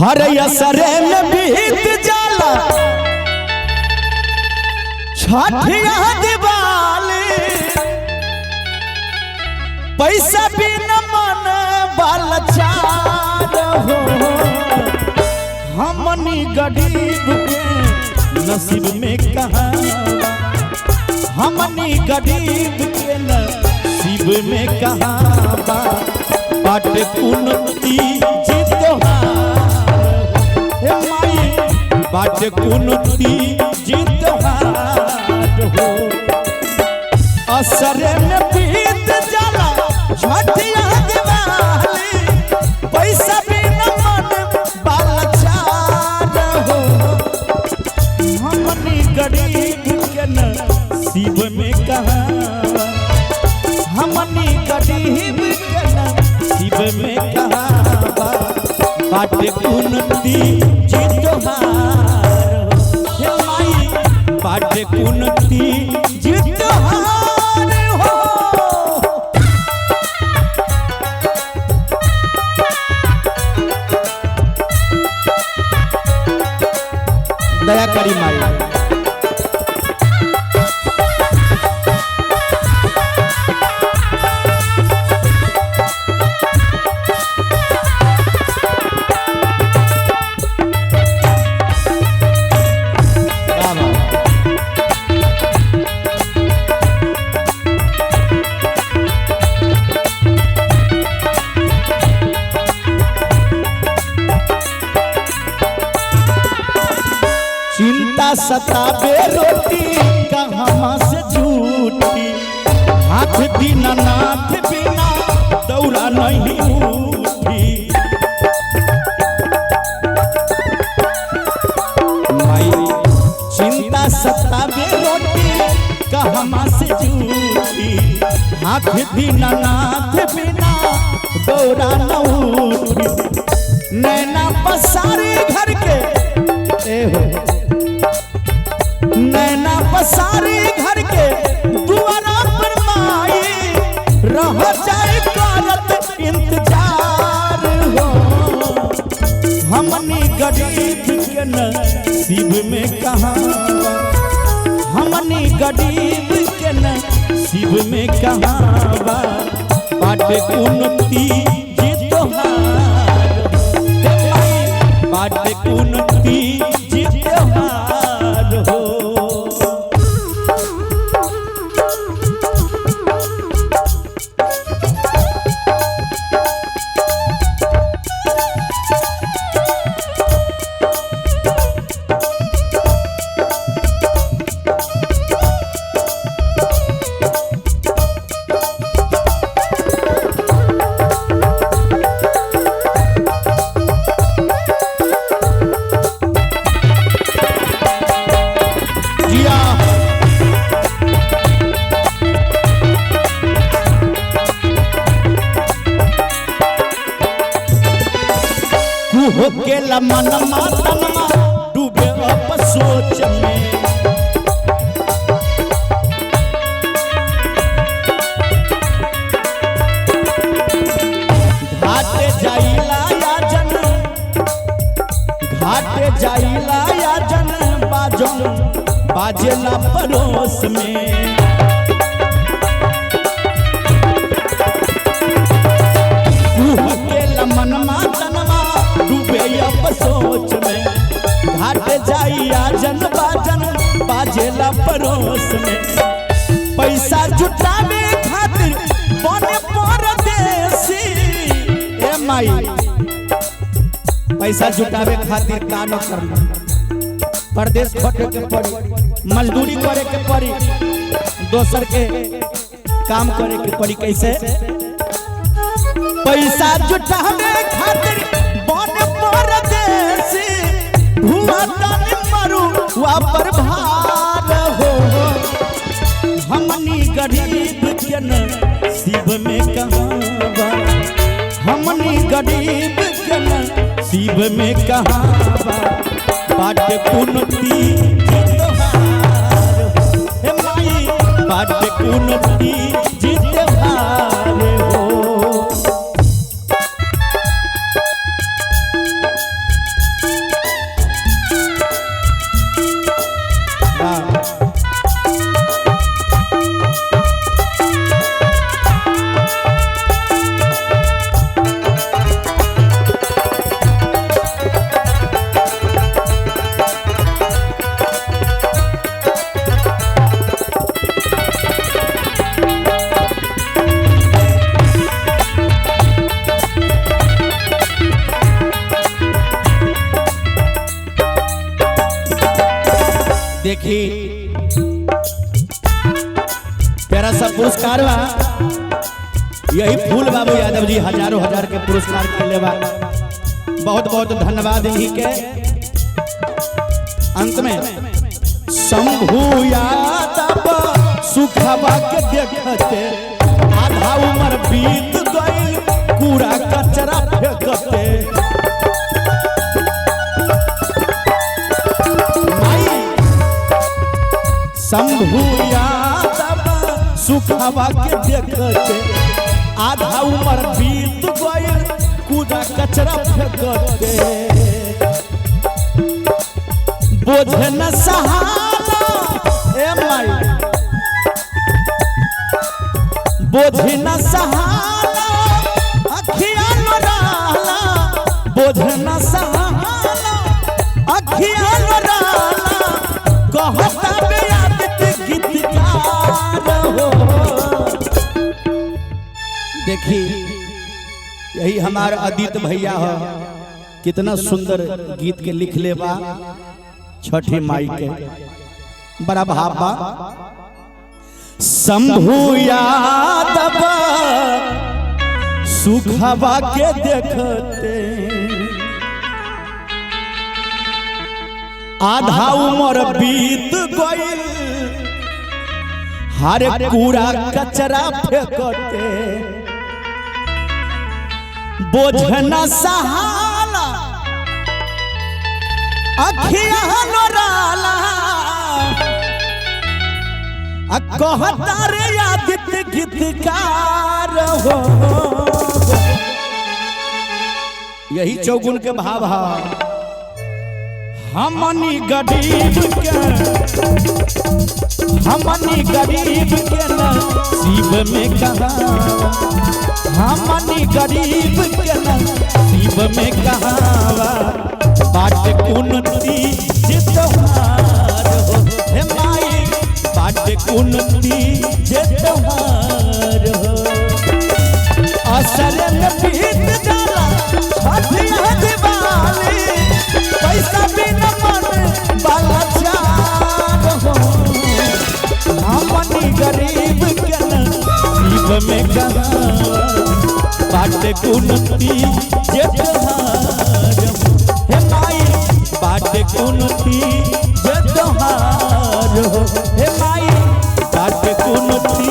हर असरे में बीत जाला छठिया दिवाली पैसा भी न मन बालचार हो हमनी गरीब के नसीब में कहाँ हमनी गरीब के नसीब में कहाँ बाट कुनती जितहार माई बाट कुनती जितहार हो असरे में बीत जाला छठिया दिवाली पैसा भी न मन बालचार हो हमनी गरीब के नसीब में कहाँ हमनी गरीब के नसीब में कहाँ बाट कुनती जितहार हे माई बाट कुनती जितहार हो दया करी माई चिंता सताबे रोटी कहाँ से झूठी हाथ बिना नाथ बिना दौड़ा नहीं उठी माई चिंता सताबे रोटी कहाँ से झूठी हाथ बिना नाथ बिना दौड़ा न उठी नैना पसारे घर के हो नैना पसारे घर के दुआरा पर माई रह जाए करत इंतजार हो हमनी गरीब के नसीब में कहाँ हमनी गरीब के नसीब में कहाँ बाट कुनती जितहार बाट कुनती जितहार हो होकेला मन मातनमा डूबे अब सोच में घाटे जाइला या जन बाजन बाजेला पड़ोस में होकेला मन मातनमा सोच में घाट जाइया जन बाजन बाजेला पड़ोस में पैसा जुटावे खातिर बने परदेसी ए माई पैसा जुटावे खातिर का न करना परदेश खटे के पड़ी मजदूरी करे के पड़ी दोसर के काम करे के पड़ी कैसे पैसा जुटावे खातिर पर भार हो हमनी गरीब के नसीब में कहाँ हमनी गरीब के नसीब में कहाँ बाट कुनती जितहार हे माई बाट कुनती जितहार हो देखी प्यारा सा पुरस्कार बा, यही फूल बाबू यादव जी हजारों हजार के पुरस्कार के बा। बहुत बहुत धन्यवाद इन्हीं के। अंत में शंभू यादव सुखवा के देखते आधा उम्र बीत गई कूड़ा कचरा फेंकते। शंभू यादव सुखवा के देखते आधा उम्र बीत गई कूड़ा कचरा फेंकते। बोझ न सहारा ए माई, बोझ न सहारा अखिया लड़ाला, बोझ न सहारा अखिया लड़ाला, कहता बेयादत गीतकार हो। देखी यही हमारे आदित्य भैया हो, कितना सुंदर गीत के लिख ले बा छठी माई के, बड़ा भाबा। शंभू यादव सुखवा के देखते आधा उम्र बीत गई हर कूड़ा कचरा फेंकते। बोझ न सहाला अखिया लोराला, कहता रे आदित्य गीतकार हो। यही चौगुन के भाव है। हमनी गरीब के नसीब में कहा, हमनी गरीब के नसीब में कहावा बाट कुनती जितवार हो। हे माई बाट कुनती जितवार हो। असर में बीत जाला छठिया दिवाली, पैसा बिना मन बाला चार हो। हमनी गरीब के नसीब में कहावा बाट कुनती जितवार हो। हे माई बाट कुनती जितवार हो। हे माई बाट कुनती